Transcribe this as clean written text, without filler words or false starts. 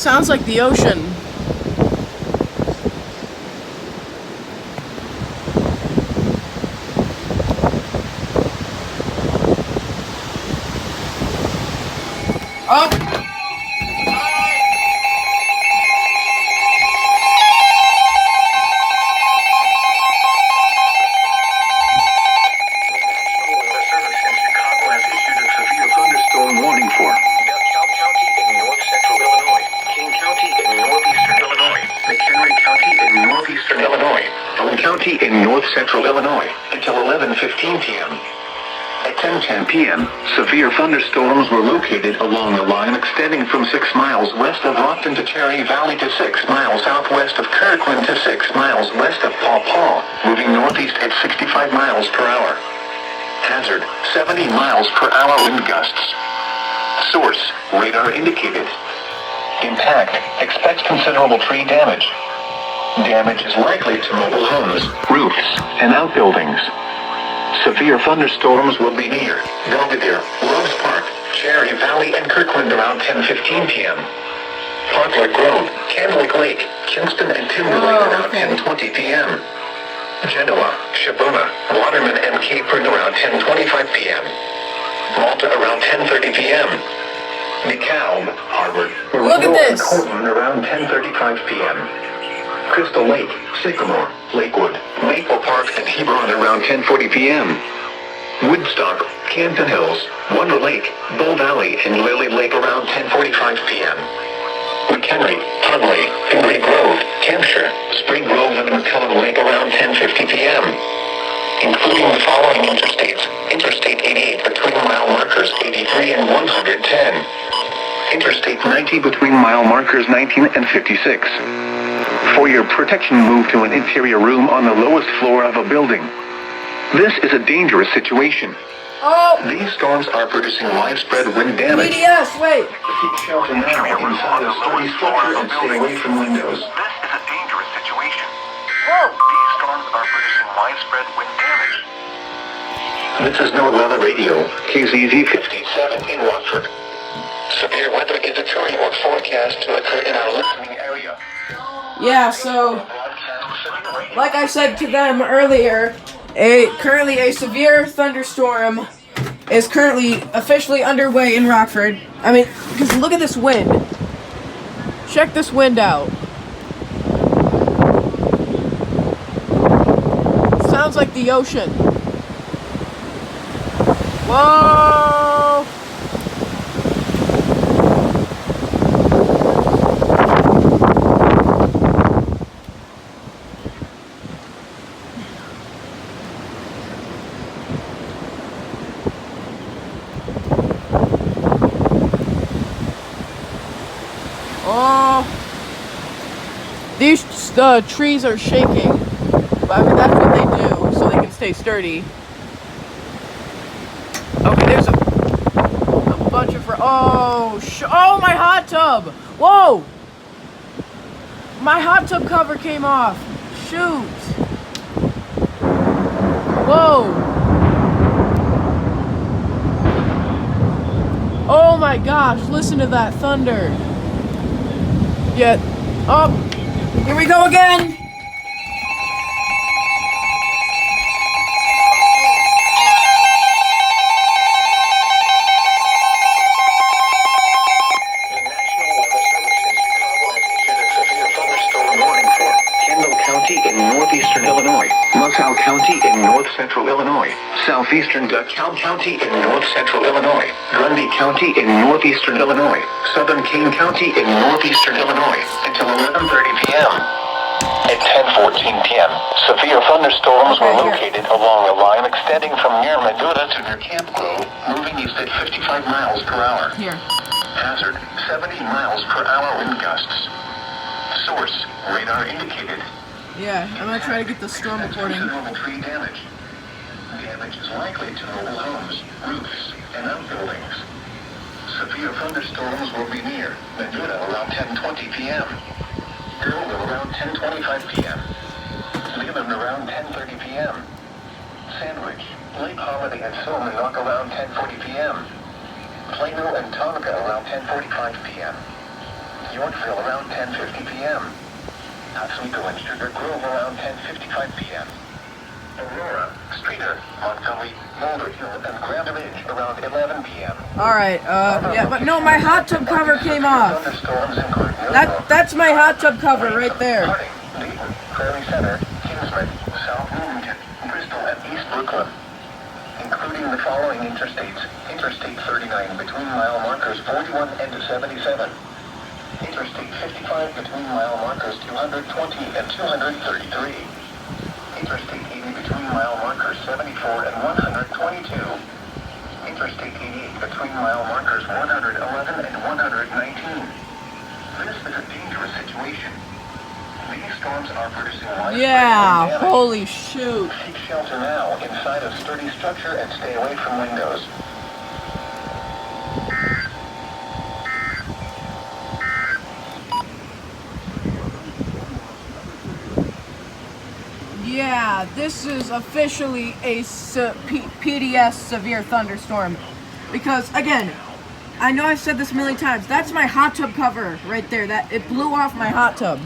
Sounds like the ocean. Oh! County in north central Illinois until 11:15 p.m. At 10:10 p.m., severe thunderstorms were located along the line extending from 6 miles west of Rockton to Cherry Valley to 6 miles southwest of Kirkland to 6 miles west of Paw Paw, moving northeast at 65 miles per hour. Hazard, 70 miles per hour wind gusts. Source, radar indicated. Impact, expects considerable tree damage. Damage is likely to mobile homes, roofs, and outbuildings. Severe thunderstorms will be near Belvedere, Rose Park, Cherry Valley, and Kirkland around 10:15 p.m. Parkland Grove, Candlewick Lake, Kinston, and Timberlake around 10:20 p.m. Genoa, Shabuna, Waterman, and Capron around 10:25 p.m. Malta around 10:30 p.m. DeKalb, Harvard, and Horton around 10:35 p.m. Crystal Lake, Sycamore, Lakewood, Maple Park, and Hebron around 10:40 p.m. Woodstock, Canton Hills, Wonder Lake, Bull Valley, and Lily Lake around 10:45 p.m. McHenry, Tunley, Embry Grove, Hampshire, Spring Grove, and McCullough Lake around 10:50 p.m. Including the following interstates: Interstate 88 between mile markers 83 and 110. Interstate 90 between mile markers 19 and 56. For your protection, move to an interior room on the lowest floor of a building. This is a dangerous situation. Oh! These storms are producing widespread wind damage. BDS, wait! Seek shelter now inside a sturdy structure and stay away from windows. This is a dangerous situation. Whoa! These storms are producing widespread wind damage. This is NOAA Radio, KZZ 57 in Rockford. Severe weather is occurring or forecast to occur in our listening area. Yeah, so, like I said to them earlier, currently a severe thunderstorm is currently officially underway in Rockford. I mean, because look at this wind. Check this wind out. Sounds like the ocean. Whoa! Oh, these trees are shaking. But I mean, that's what they do, so they can stay sturdy. Okay, there's a bunch of oh, my hot tub! Whoa! My hot tub cover came off. Shoot! Whoa! Oh my gosh! Listen to that thunder. Yeah. Oh, here we go again. LaSalle County in north central Illinois, southeastern DeKalb County in north central Illinois, Grundy County in northeastern Illinois, southern Kane County in northeastern Illinois, until 11:30 p.m. At 10:14 p.m., severe thunderstorms were located along a line extending from near Medulla to near Camp Grove, moving east at 55 miles per hour. Here. Hazard, 70 miles per hour wind gusts. Source, radar indicated. Yeah, I'm gonna try to get the storm recording. Considerable tree damage. Damage is likely to mobile homes, roofs, and outbuildings. Severe thunderstorms will be near Medulla around 10:20 p.m. Girlville around 10:25 p.m. Leland around 10:30 p.m. Sandwich, Lake Holiday, and Silvernock around 10:40 p.m. Plano and Tonka around 10:45 p.m. Yorkville around 10:50 p.m. Oswego and Sugar Grove around 10:55 p.m. Aurora, Streator, Montgomery, Boulder Hill, and Grand Ridge around 11 p.m. Alright, yeah, but no, my hot tub cover came off. Thunderstorms include That's my hot tub cover right there. Harding, Dayton, Prairie Center, Kingsman, South Bloomington, Bristol, and East Brooklyn, including the following interstates: Interstate 39 between mile markers 41 and 77, Interstate 55 between mile markers 220 and 233, Interstate 80 between mile markers 74 and 122, Interstate 88 between mile markers 111 and 119. This is a dangerous situation. These storms are producing widespread Yeah, wind damage. holy shoot. Seek shelter now inside a sturdy structure and stay away from windows. Yeah, this is officially a PDS severe thunderstorm. Because, again, I know I've said this a million times, that's my hot tub cover right there. That it blew off my hot tub.